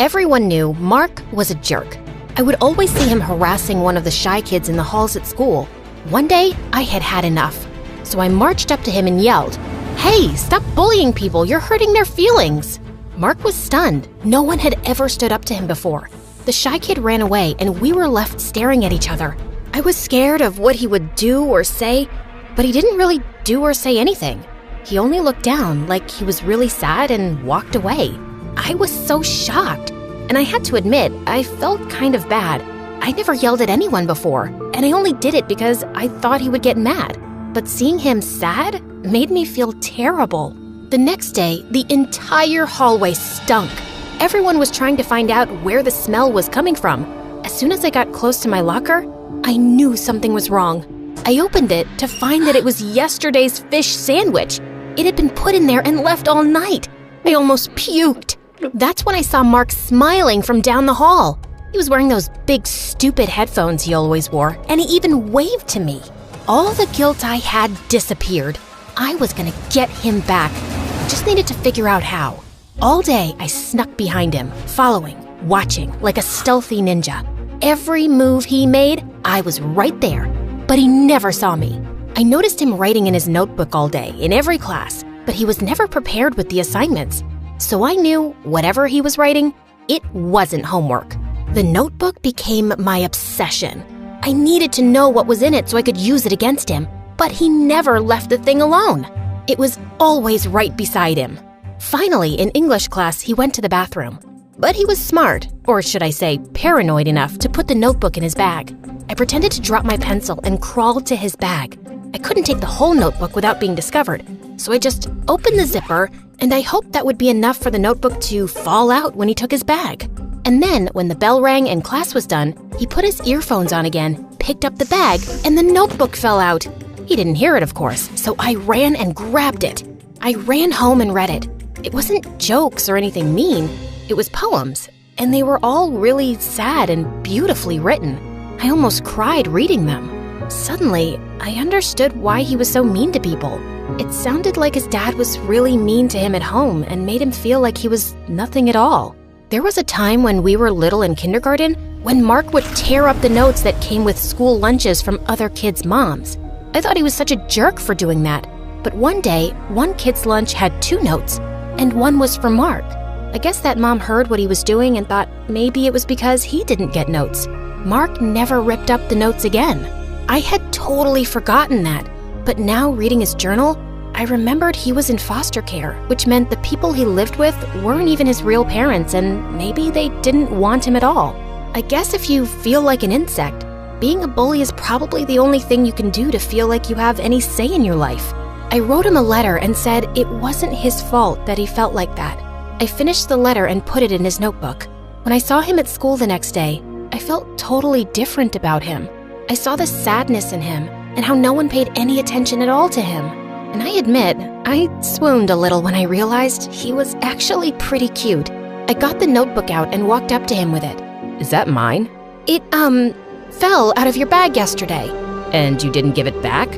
Everyone knew Mark was a jerk. I would always see him harassing one of the shy kids in the halls at school. One day, I had had enough. So I marched up to him and yelled, "Hey, stop bullying people, you're hurting their feelings." Mark was stunned. No one had ever stood up to him before. The shy kid ran away and we were left staring at each other. I was scared of what he would do or say, but he didn't really do or say anything. He only looked down like he was really sad and walked away. I was so shocked, and I had to admit, I felt kind of bad. I never yelled at anyone before, and I only did it because I thought he would get mad. But seeing him sad made me feel terrible. The next day, the entire hallway stunk. Everyone was trying to find out where the smell was coming from. As soon as I got close to my locker, I knew something was wrong. I opened it to find that it was yesterday's fish sandwich. It had been put in there and left all night. I almost puked. That's when I saw Mark smiling from down the hall. He was wearing those big, stupid headphones he always wore, and he even waved to me. All the guilt I had disappeared. I was gonna get him back. Just needed to figure out how. All day, I snuck behind him, following, watching, like a stealthy ninja. Every move he made, I was right there, but he never saw me. I noticed him writing in his notebook all day, in every class, but he was never prepared with the assignments. So I knew whatever he was writing, it wasn't homework. The notebook became my obsession. I needed to know what was in it so I could use it against him, but he never left the thing alone. It was always right beside him. Finally, in English class, he went to the bathroom. But he was smart, or should I say paranoid enough, to put the notebook in his bag. I pretended to drop my pencil and crawled to his bag. I couldn't take the whole notebook without being discovered, so I just opened the zipper, and I hoped that would be enough for the notebook to fall out when he took his bag. And then, when the bell rang and class was done, he put his earphones on again, picked up the bag, and the notebook fell out. He didn't hear it, of course, so I ran and grabbed it. I ran home and read it. It wasn't jokes or anything mean. It was poems, and they were all really sad and beautifully written. I almost cried reading them. Suddenly, I understood why he was so mean to people. It sounded like his dad was really mean to him at home and made him feel like he was nothing at all. There was a time when we were little in kindergarten when Mark would tear up the notes that came with school lunches from other kids' moms. I thought he was such a jerk for doing that. But one day, one kid's lunch had 2 notes, and one was for Mark. I guess that mom heard what he was doing and thought maybe it was because he didn't get notes. Mark never ripped up the notes again. I had totally forgotten that, but now reading his journal, I remembered he was in foster care, which meant the people he lived with weren't even his real parents and maybe they didn't want him at all. I guess if you feel like an insect, being a bully is probably the only thing you can do to feel like you have any say in your life. I wrote him a letter and said it wasn't his fault that he felt like that. I finished the letter and put it in his notebook. When I saw him at school the next day, I felt totally different about him. I saw the sadness in him and how no one paid any attention at all to him. And I admit, I swooned a little when I realized he was actually pretty cute. I got the notebook out and walked up to him with it. Is that mine? It, fell out of your bag yesterday. And you didn't give it back?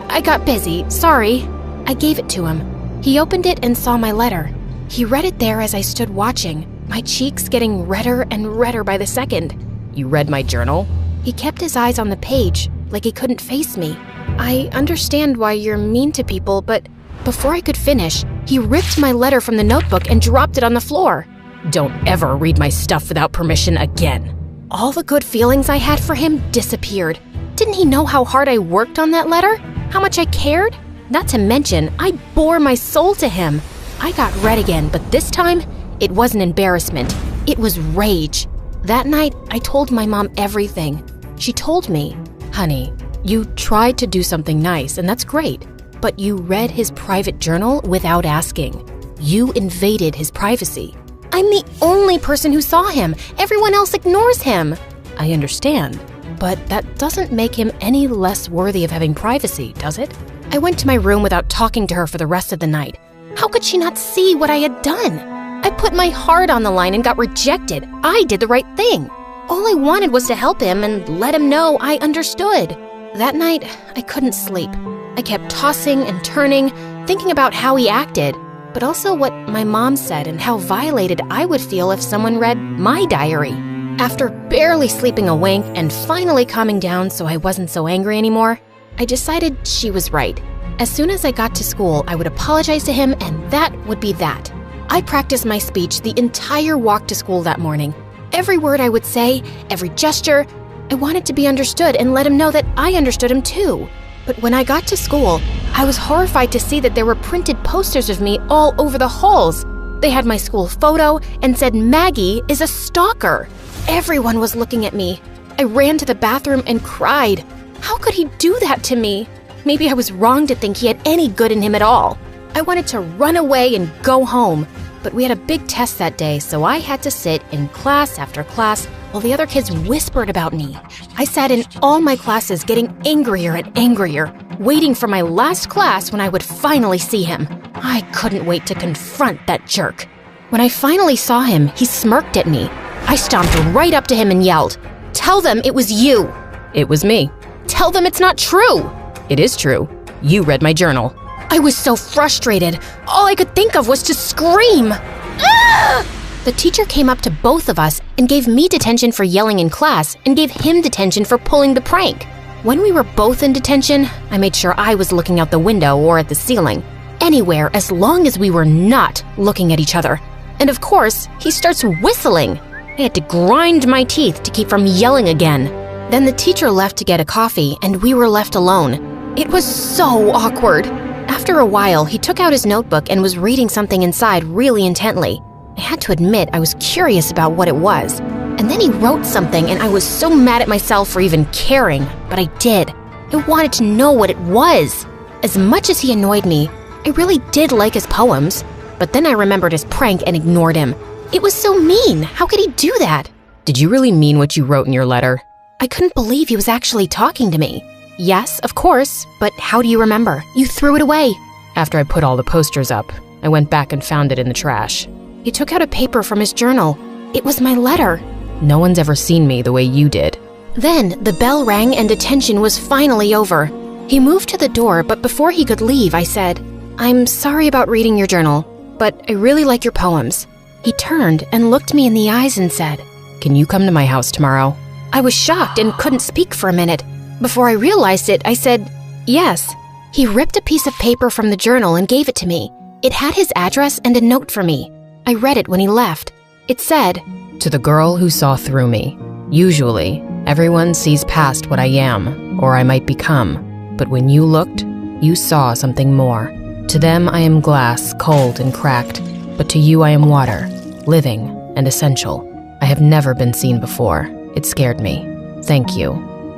I got busy, sorry. I gave it to him. He opened it and saw my letter. He read it there as I stood watching, my cheeks getting redder and redder by the second. You read my journal? He kept his eyes on the page, like he couldn't face me. I understand why you're mean to people, but before I could finish, he ripped my letter from the notebook and dropped it on the floor. Don't ever read my stuff without permission again. All the good feelings I had for him disappeared. Didn't he know how hard I worked on that letter? How much I cared? Not to mention, I bore my soul to him. I got red again, but this time, it wasn't embarrassment. It was rage. That night, I told my mom everything. She told me, "Honey, you tried to do something nice, and that's great, but you read his private journal without asking. You invaded his privacy." I'm the only person who saw him. Everyone else ignores him. I understand, but that doesn't make him any less worthy of having privacy, does it? I went to my room without talking to her for the rest of the night. How could she not see what I had done? I put my heart on the line and got rejected. I did the right thing. All I wanted was to help him and let him know I understood. That night, I couldn't sleep. I kept tossing and turning, thinking about how he acted. but also what my mom said and how violated I would feel if someone read my diary. After barely sleeping a wink and finally calming down so I wasn't so angry anymore, I decided she was right. As soon as I got to school, I would apologize to him, and that would be that. I practiced my speech the entire walk to school that morning. Every word I would say, every gesture, I wanted to be understood and let him know that I understood him too. But when I got to school, I was horrified to see that there were printed posters of me all over the halls. They had my school photo and said Maggie is a stalker. Everyone was looking at me. I ran to the bathroom and cried. How could he do that to me? Maybe I was wrong to think he had any good in him at all. I wanted to run away and go home, but we had a big test that day, so I had to sit in class after class while the other kids whispered about me. I sat in all my classes getting angrier and angrier, waiting for my last class when I would finally see him. I couldn't wait to confront that jerk. When I finally saw him, he smirked at me. I stomped right up to him and yelled, "Tell them it was you." It was me. "Tell them it's not true." It is true. You read my journal. I was so frustrated. All I could think of was to scream. Ah! The teacher came up to both of us and gave me detention for yelling in class and gave him detention for pulling the prank. When we were both in detention, I made sure I was looking out the window or at the ceiling. Anywhere as long as we were not looking at each other. And of course, he starts whistling. I had to grind my teeth to keep from yelling again. Then the teacher left to get a coffee and we were left alone. It was so awkward. After a while, he took out his notebook and was reading something inside really intently. I had to admit I was curious about what it was. And then he wrote something and I was so mad at myself for even caring, but I did. I wanted to know what it was. As much as he annoyed me, I really did like his poems. But then I remembered his prank and ignored him. It was so mean. How could he do that? Did you really mean what you wrote in your letter? I couldn't believe he was actually talking to me. Yes, of course, but how do you remember? You threw it away. After I put all the posters up, I went back and found it in the trash. He took out a paper from his journal. It was my letter. No one's ever seen me the way you did. Then the bell rang and detention was finally over. He moved to the door, but before he could leave, I said, "I'm sorry about reading your journal, but I really like your poems." He turned and looked me in the eyes and said, "Can you come to my house tomorrow?" I was shocked and couldn't speak for a minute. Before I realized it, I said, "Yes." He ripped a piece of paper from the journal and gave it to me. It had his address and a note for me. I read it when he left. It said, "To the girl who saw through me. Usually, everyone sees past what I am, or I might become. But when you looked, you saw something more. To them I am glass, cold and cracked. But to you I am water, living and essential. I have never been seen before. It scared me. Thank you.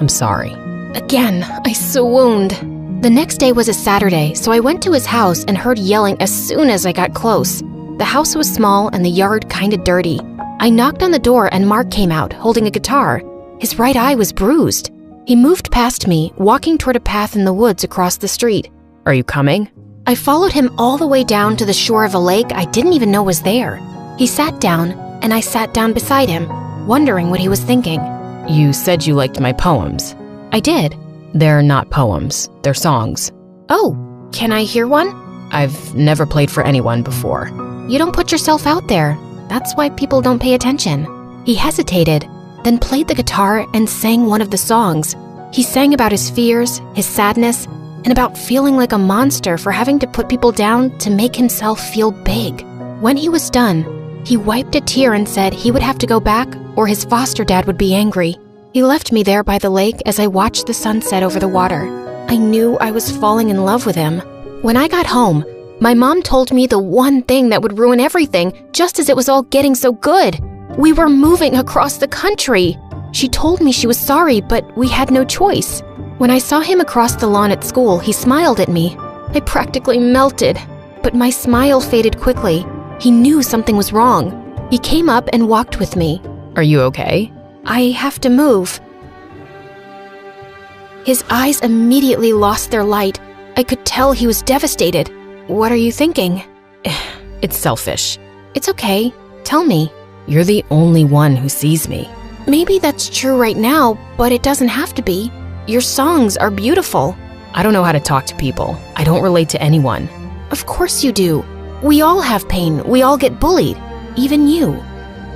I'm sorry." Again, I swooned. The next day was a Saturday, so I went to his house and heard yelling as soon as I got close. The house was small and the yard kinda dirty. I knocked on the door and Mark came out, holding a guitar. His right eye was bruised. He moved past me, walking toward a path in the woods across the street. "Are you coming?" I followed him all the way down to the shore of a lake I didn't even know was there. He sat down, and I sat down beside him, wondering what he was thinking. "You said you liked my poems." I did. "They're not poems, they're songs." "Oh, can I hear one?" "I've never played for anyone before." "You don't put yourself out there. That's why people don't pay attention." He hesitated, then played the guitar and sang one of the songs. He sang about his fears, his sadness, and about feeling like a monster for having to put people down to make himself feel big. When he was done, he wiped a tear and said he would have to go back or his foster dad would be angry. He left me there by the lake as I watched the sunset over the water. I knew I was falling in love with him. When I got home, my mom told me the one thing that would ruin everything just as it was all getting so good. We were moving across the country. She told me she was sorry, but we had no choice. When I saw him across the lawn at school, he smiled at me. I practically melted, but my smile faded quickly. He knew something was wrong. He came up and walked with me. "Are you okay?" "I have to move." His eyes immediately lost their light. I could tell he was devastated. "What are you thinking?" "It's selfish." "It's okay. Tell me." "You're the only one who sees me." "Maybe that's true right now, but it doesn't have to be. Your songs are beautiful." "I don't know how to talk to people. I don't relate to anyone." "Of course you do. We all have pain. We all get bullied. Even you."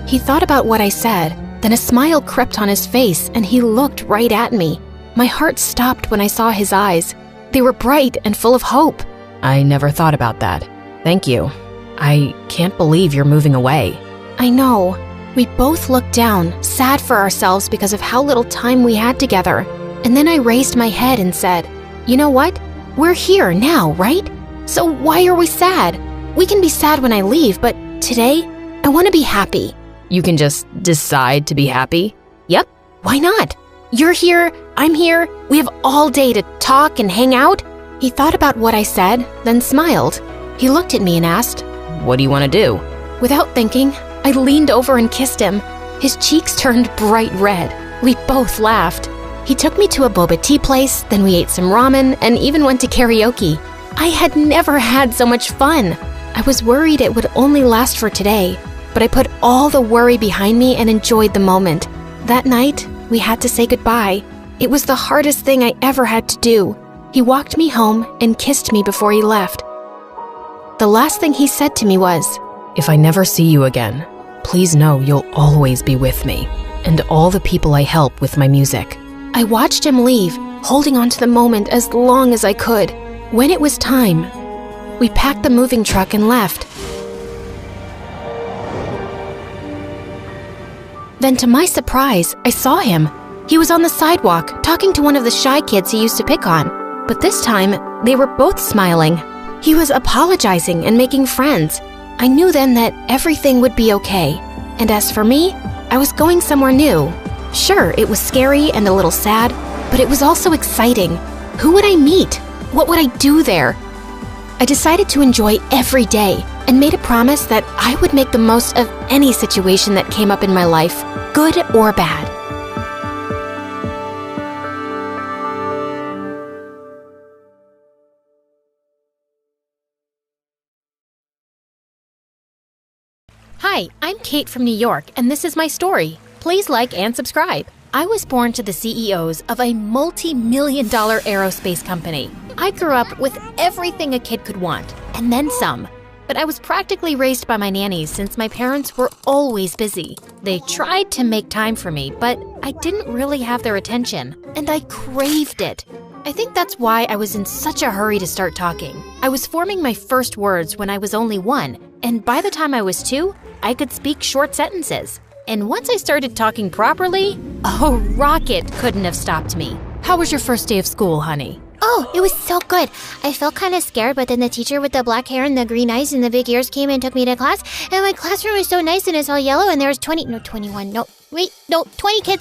He thought about what I said, then a smile crept on his face and he looked right at me. My heart stopped when I saw his eyes. They were bright and full of hope. I never thought about that. Thank you. I can't believe you're moving away. I know. We both looked down, sad for ourselves because of how little time we had together. And then I raised my head and said, "You know what? We're here now, right? So why are we sad? We can be sad when I leave, but today, I want to be happy." You can just decide to be happy? Yep, why not? You're here, I'm here, we have all day to talk and hang out. He thought about what I said, then smiled. He looked at me and asked, "What do you want to do?" Without thinking, I leaned over and kissed him. His cheeks turned bright red. We both laughed. He took me to a boba tea place, then we ate some ramen and even went to karaoke. I had never had so much fun. I was worried it would only last for today, but I put all the worry behind me and enjoyed the moment. That night, we had to say goodbye. It was the hardest thing I ever had to do. He walked me home and kissed me before he left. The last thing he said to me was, "If I never see you again, please know you'll always be with me and all the people I help with my music." I watched him leave, holding on to the moment as long as I could. When it was time, we packed the moving truck and left. Then to my surprise, I saw him. He was on the sidewalk, talking to one of the shy kids he used to pick on. But this time, they were both smiling. He was apologizing and making friends. I knew then that everything would be okay. And as for me, I was going somewhere new. Sure, it was scary and a little sad, but it was also exciting. Who would I meet? What would I do there? I decided to enjoy every day and made a promise that I would make the most of any situation that came up in my life, good or bad. Hi, I'm Kate from New York, and this is my story. Please like and subscribe. I was born to the CEOs of a multi-million-dollar aerospace company. I grew up with everything a kid could want, and then some. But I was practically raised by my nannies since my parents were always busy. They tried to make time for me, but I didn't really have their attention, and I craved it. I think that's why I was in such a hurry to start talking. I was forming my first words when I was only 1, and by the time I was 2, I could speak short sentences. And once I started talking properly, a rocket couldn't have stopped me. How was your first day of school, honey? Oh, it was so good. I felt kind of scared, but then the teacher with the black hair and the green eyes and the big ears came and took me to class. And my classroom was so nice and it's all yellow and there was 20 kids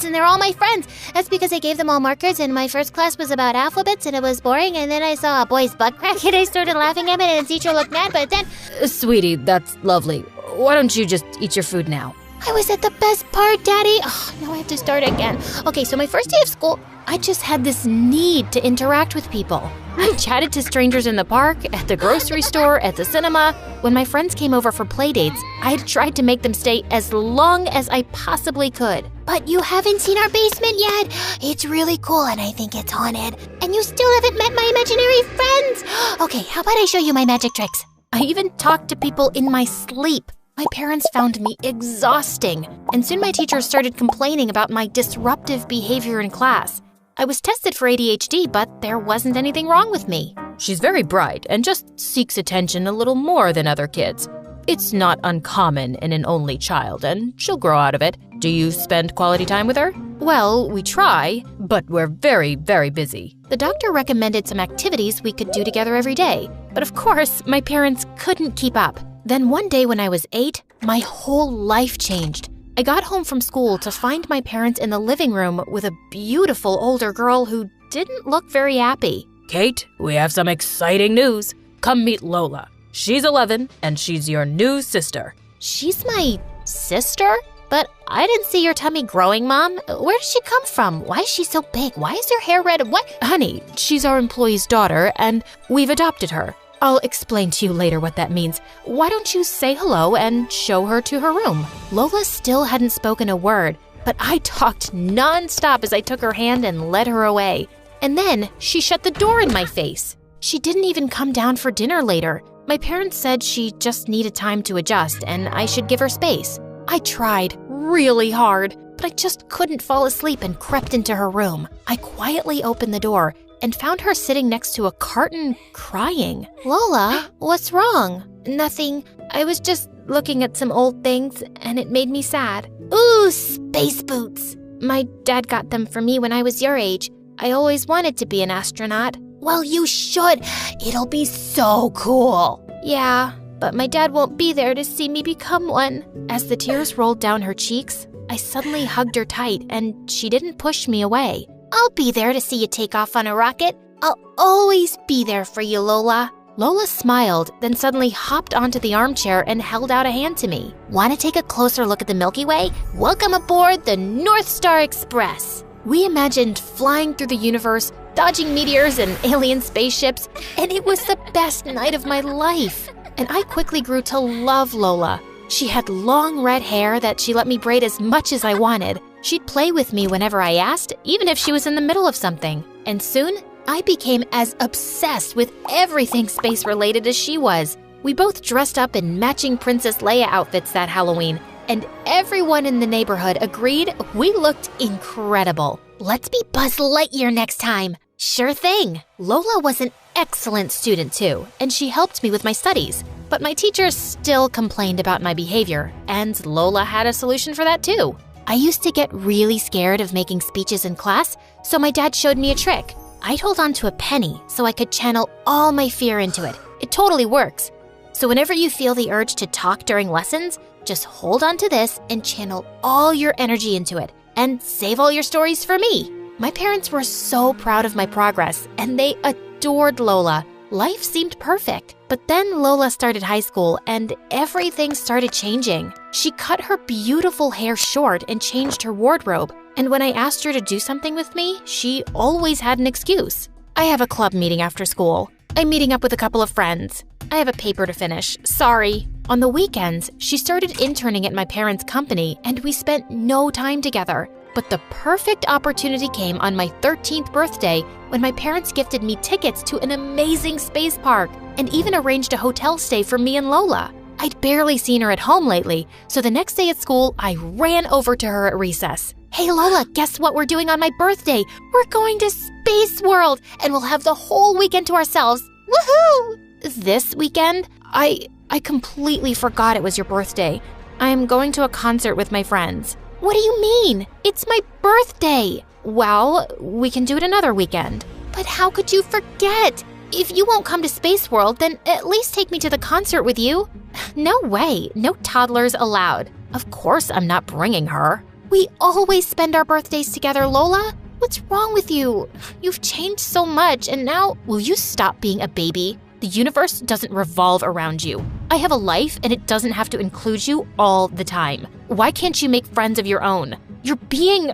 and they're all my friends. That's because I gave them all markers and my first class was about alphabets and it was boring. And then I saw a boy's butt crack and I started laughing at it and the teacher looked mad, but then... Sweetie, that's lovely. Why don't you just eat your food now? I was at the best part, Daddy. Oh, now I have to start again. Okay, so my first day of school... I just had this need to interact with people. I chatted to strangers in the park, at the grocery store, at the cinema. When my friends came over for play dates, I had tried to make them stay as long as I possibly could. But you haven't seen our basement yet. It's really cool and I think it's haunted. And you still haven't met my imaginary friends. Okay, how about I show you my magic tricks? I even talked to people in my sleep. My parents found me exhausting, and soon my teachers started complaining about my disruptive behavior in class. I was tested for ADHD, but there wasn't anything wrong with me. She's very bright and just seeks attention a little more than other kids. It's not uncommon in an only child, and she'll grow out of it. Do you spend quality time with her? Well, we try, but we're very, very busy. The doctor recommended some activities we could do together every day, but of course, my parents couldn't keep up. Then one day when I was 8, my whole life changed. I got home from school to find my parents in the living room with a beautiful older girl who didn't look very happy. Kate, we have some exciting news. Come meet Lola. She's 11 and she's your new sister. She's my sister? But I didn't see your tummy growing, Mom. Where did she come from? Why is she so big? Why is her hair red? What? Honey, she's our employee's daughter and we've adopted her. I'll explain to you later what that means. Why don't you say hello and show her to her room? Lola still hadn't spoken a word, but I talked nonstop as I took her hand and led her away. And then she shut the door in my face. She didn't even come down for dinner later. My parents said she just needed time to adjust and I should give her space. I tried really hard, but I just couldn't fall asleep and crept into her room. I quietly opened the door and found her sitting next to a carton crying. Lola, what's wrong? Nothing. I was just looking at some old things and it made me sad. Ooh, space boots. My dad got them for me when I was your age. I always wanted to be an astronaut. Well, you should. It'll be so cool. Yeah, but my dad won't be there to see me become one. As the tears rolled down her cheeks, I suddenly hugged her tight and she didn't push me away. I'll be there to see you take off on a rocket. I'll always be there for you, Lola. Lola smiled, then suddenly hopped onto the armchair and held out a hand to me. Want to take a closer look at the Milky Way? Welcome aboard the North Star Express. We imagined flying through the universe, dodging meteors and alien spaceships, and it was the best night of my life. And I quickly grew to love Lola. She had long red hair that she let me braid as much as I wanted. She'd play with me whenever I asked, even if she was in the middle of something. And soon, I became as obsessed with everything space-related as she was. We both dressed up in matching Princess Leia outfits that Halloween, and everyone in the neighborhood agreed we looked incredible. Let's be Buzz Lightyear next time. Sure thing. Lola was an excellent student too, and she helped me with my studies. But my teachers still complained about my behavior, and Lola had a solution for that too. I used to get really scared of making speeches in class, so my dad showed me a trick. I'd hold on to a penny so I could channel all my fear into it. It totally works. So whenever you feel the urge to talk during lessons, just hold on to this and channel all your energy into it, and save all your stories for me. My parents were so proud of my progress, and they adored Lola. Life seemed perfect. But then Lola started high school, and everything started changing. She cut her beautiful hair short and changed her wardrobe. And when I asked her to do something with me, she always had an excuse. I have a club meeting after school. I'm meeting up with a couple of friends. I have a paper to finish. Sorry. On the weekends, she started interning at my parents' company, and we spent no time together. But the perfect opportunity came on my 13th birthday when my parents gifted me tickets to an amazing space park and even arranged a hotel stay for me and Lola. I'd barely seen her at home lately, so the next day at school, I ran over to her at recess. Hey Lola, guess what we're doing on my birthday? We're going to Space World, and we'll have the whole weekend to ourselves. Woohoo! This weekend? I completely forgot it was your birthday. I'm going to a concert with my friends. What do you mean? It's my birthday. Well, we can do it another weekend. But how could you forget? If you won't come to Space World, then at least take me to the concert with you. No way. No toddlers allowed. Of course I'm not bringing her. We always spend our birthdays together, Lola. What's wrong with you? You've changed so much, and now will you stop being a baby? The universe doesn't revolve around you. I have a life, and it doesn't have to include you all the time. Why can't you make friends of your own? You're being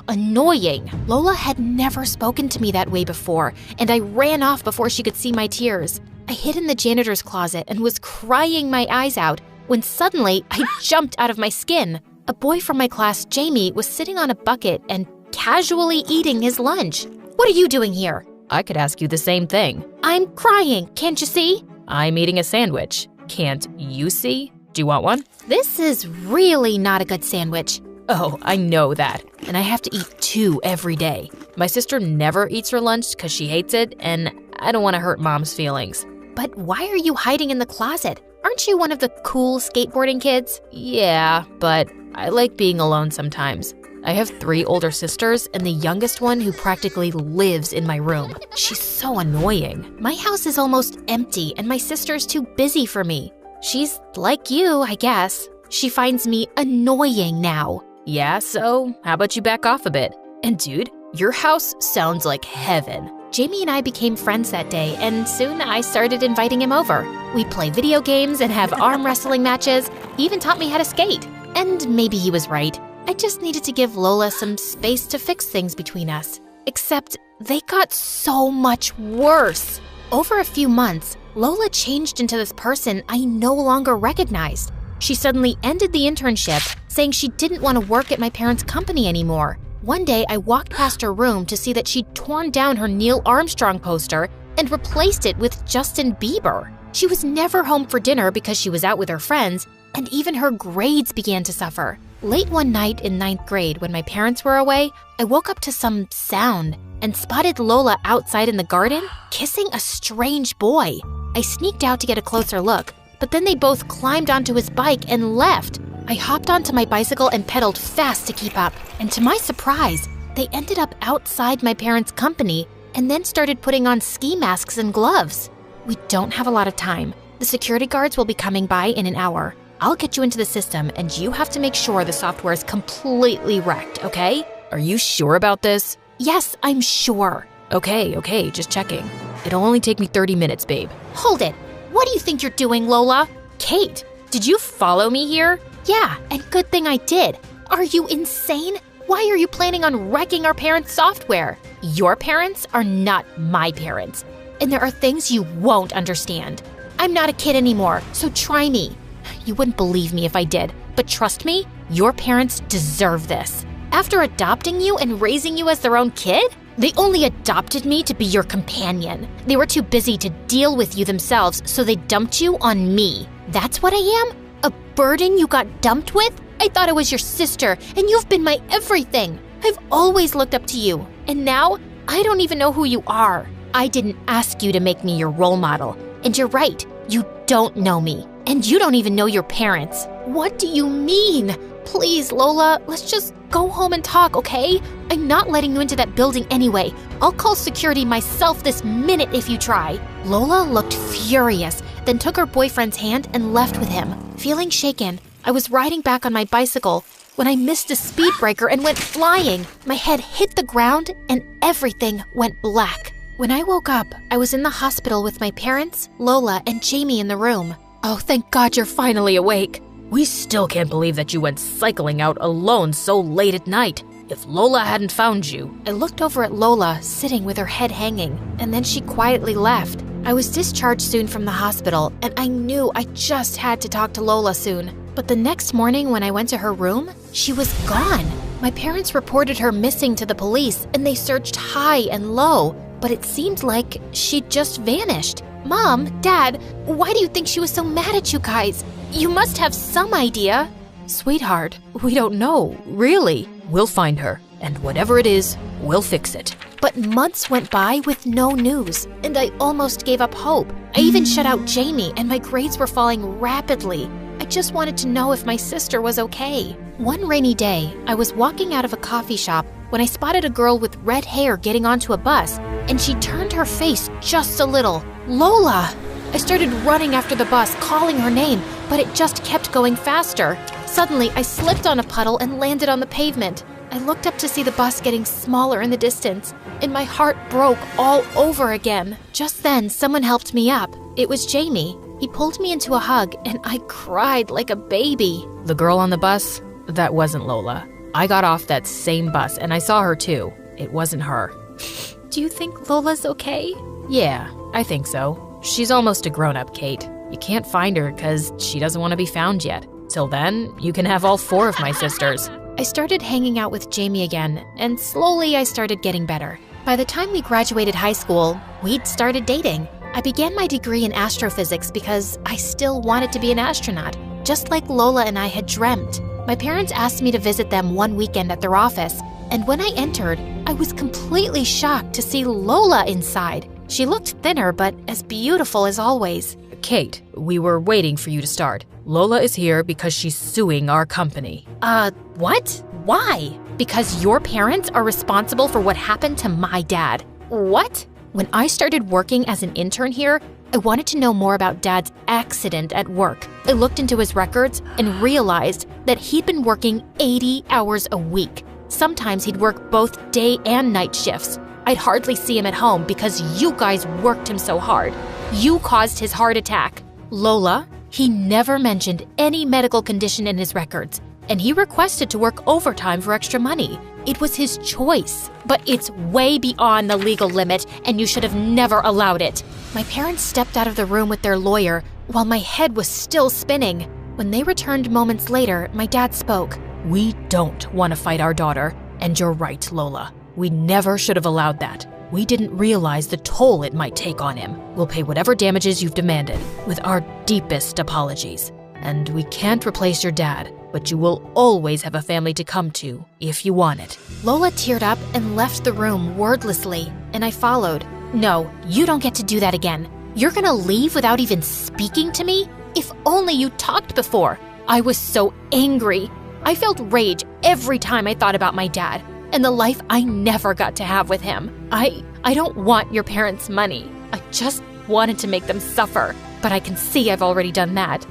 annoying. Lola had never spoken to me that way before, and I ran off before she could see my tears. I hid in the janitor's closet and was crying my eyes out when suddenly I jumped out of my skin. A boy from my class, Jamie, was sitting on a bucket and casually eating his lunch. What are you doing here? I could ask you the same thing. I'm crying, can't you see? I'm eating a sandwich. Can't you see? Do you want one? This is really not a good sandwich. Oh, I know that. And I have to eat 2 every day. My sister never eats her lunch because she hates it, and I don't want to hurt Mom's feelings. But why are you hiding in the closet? Aren't you one of the cool skateboarding kids? Yeah, but I like being alone sometimes. I have 3 older sisters and the youngest one who practically lives in my room. She's so annoying. My house is almost empty and my sister's too busy for me. She's like you, I guess. She finds me annoying now. Yeah, so how about you back off a bit? And dude, your house sounds like heaven. Jamie and I became friends that day, and soon I started inviting him over. We play video games and have arm wrestling matches. He even taught me how to skate. And maybe he was right. I just needed to give Lola some space to fix things between us. Except they got so much worse. Over a few months, Lola changed into this person I no longer recognized. She suddenly ended the internship, saying she didn't want to work at my parents' company anymore. One day, I walked past her room to see that she'd torn down her Neil Armstrong poster and replaced it with Justin Bieber. She was never home for dinner because she was out with her friends, and even her grades began to suffer. Late one night in 9th grade, when my parents were away, I woke up to some sound and spotted Lola outside in the garden kissing a strange boy. I sneaked out to get a closer look, but then they both climbed onto his bike and left. I hopped onto my bicycle and pedaled fast to keep up, and to my surprise, they ended up outside my parents' company and then started putting on ski masks and gloves. We don't have a lot of time. The security guards will be coming by in an hour. I'll get you into the system, and you have to make sure the software is completely wrecked, okay? Are you sure about this? Yes, I'm sure. Okay, just checking. It'll only take me 30 minutes, babe. Hold it. What do you think you're doing, Lola? Kate, did you follow me here? Yeah, and good thing I did. Are you insane? Why are you planning on wrecking our parents' software? Your parents are not my parents, and there are things you won't understand. I'm not a kid anymore, so try me. You wouldn't believe me if I did, but trust me, your parents deserve this. After adopting you and raising you as their own kid, they only adopted me to be your companion. They were too busy to deal with you themselves, so they dumped you on me. That's what I am? A burden you got dumped with? I thought I was your sister, and you've been my everything. I've always looked up to you, and now I don't even know who you are. I didn't ask you to make me your role model, and you're right, you don't know me, and you don't even know your parents. What do you mean? Please, Lola, let's just go home and talk, okay? I'm not letting you into that building anyway. I'll call security myself this minute if you try. Lola looked furious, then took her boyfriend's hand and left with him. Feeling shaken, I was riding back on my bicycle when I missed a speed breaker and went flying. My head hit the ground and everything went black. When I woke up, I was in the hospital with my parents, Lola, and Jamie in the room. Oh, thank God you're finally awake. We still can't believe that you went cycling out alone so late at night. If Lola hadn't found you. I looked over at Lola, sitting with her head hanging, and then she quietly left. I was discharged soon from the hospital, and I knew I just had to talk to Lola soon. But the next morning when I went to her room, she was gone. My parents reported her missing to the police, and they searched high and low, but it seemed like she'd just vanished. Mom, Dad, why do you think she was so mad at you guys? You must have some idea. Sweetheart, we don't know, really. We'll find her, and whatever it is, we'll fix it. But months went by with no news, and I almost gave up hope. I even shut out Jamie, and my grades were falling rapidly. I just wanted to know if my sister was okay. One rainy day, I was walking out of a coffee shop when I spotted a girl with red hair getting onto a bus, and she turned her face just a little. Lola! I started running after the bus, calling her name, but it just kept going faster. Suddenly, I slipped on a puddle and landed on the pavement. I looked up to see the bus getting smaller in the distance, and my heart broke all over again. Just then, someone helped me up. It was Jamie. He pulled me into a hug, and I cried like a baby. The girl on the bus? That wasn't Lola. I got off that same bus, and I saw her too. It wasn't her. Do you think Lola's okay? Yeah, I think so. She's almost a grown-up, Kate. You can't find her because she doesn't want to be found yet. Till then, you can have all 4 of my sisters. I started hanging out with Jamie again, and slowly I started getting better. By the time we graduated high school, we'd started dating. I began my degree in astrophysics because I still wanted to be an astronaut, just like Lola and I had dreamt. My parents asked me to visit them one weekend at their office, and when I entered, I was completely shocked to see Lola inside. She looked thinner, but as beautiful as always. Kate, we were waiting for you to start. Lola is here because she's suing our company. What? Why? Because your parents are responsible for what happened to my dad. What? When I started working as an intern here, I wanted to know more about Dad's accident at work. I looked into his records and realized that he'd been working 80 hours a week. Sometimes he'd work both day and night shifts. I'd hardly see him at home because you guys worked him so hard. You caused his heart attack. Lola, he never mentioned any medical condition in his records, and he requested to work overtime for extra money. It was his choice, but it's way beyond the legal limit, and you should have never allowed it. My parents stepped out of the room with their lawyer while my head was still spinning. When they returned moments later, my dad spoke. We don't want to fight our daughter, and you're right, Lola. We never should have allowed that. We didn't realize the toll it might take on him. We'll pay whatever damages you've demanded, with our deepest apologies. And we can't replace your dad, but you will always have a family to come to if you want it." Lola teared up and left the room wordlessly, and I followed. "No, you don't get to do that again. You're gonna leave without even speaking to me? If only you talked before." I was so angry. I felt rage every time I thought about my dad and the life I never got to have with him. I don't want your parents' money. I just wanted to make them suffer, but I can see I've already done that.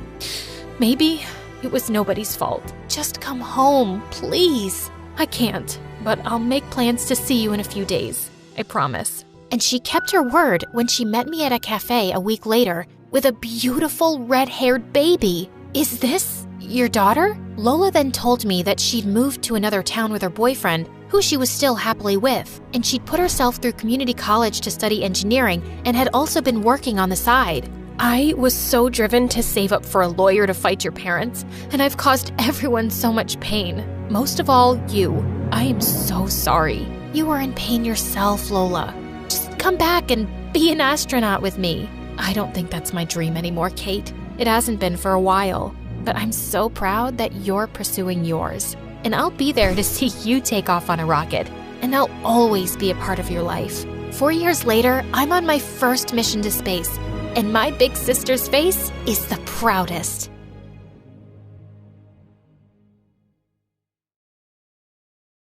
Maybe it was nobody's fault. Just come home, please. I can't, but I'll make plans to see you in a few days. I promise. And she kept her word when she met me at a cafe a week later with a beautiful red-haired baby. "Is this your daughter?" Lola then told me that she'd moved to another town with her boyfriend, who she was still happily with, and she'd put herself through community college to study engineering and had also been working on the side. I was so driven to save up for a lawyer to fight your parents, and I've caused everyone so much pain. Most of all, you. I am so sorry. You were in pain yourself, Lola. Just come back and be an astronaut with me. I don't think that's my dream anymore, Kate. It hasn't been for a while, but I'm so proud that you're pursuing yours. And I'll be there to see you take off on a rocket, and I'll always be a part of your life. 4 years later, I'm on my first mission to space, and my big sister's face is the proudest.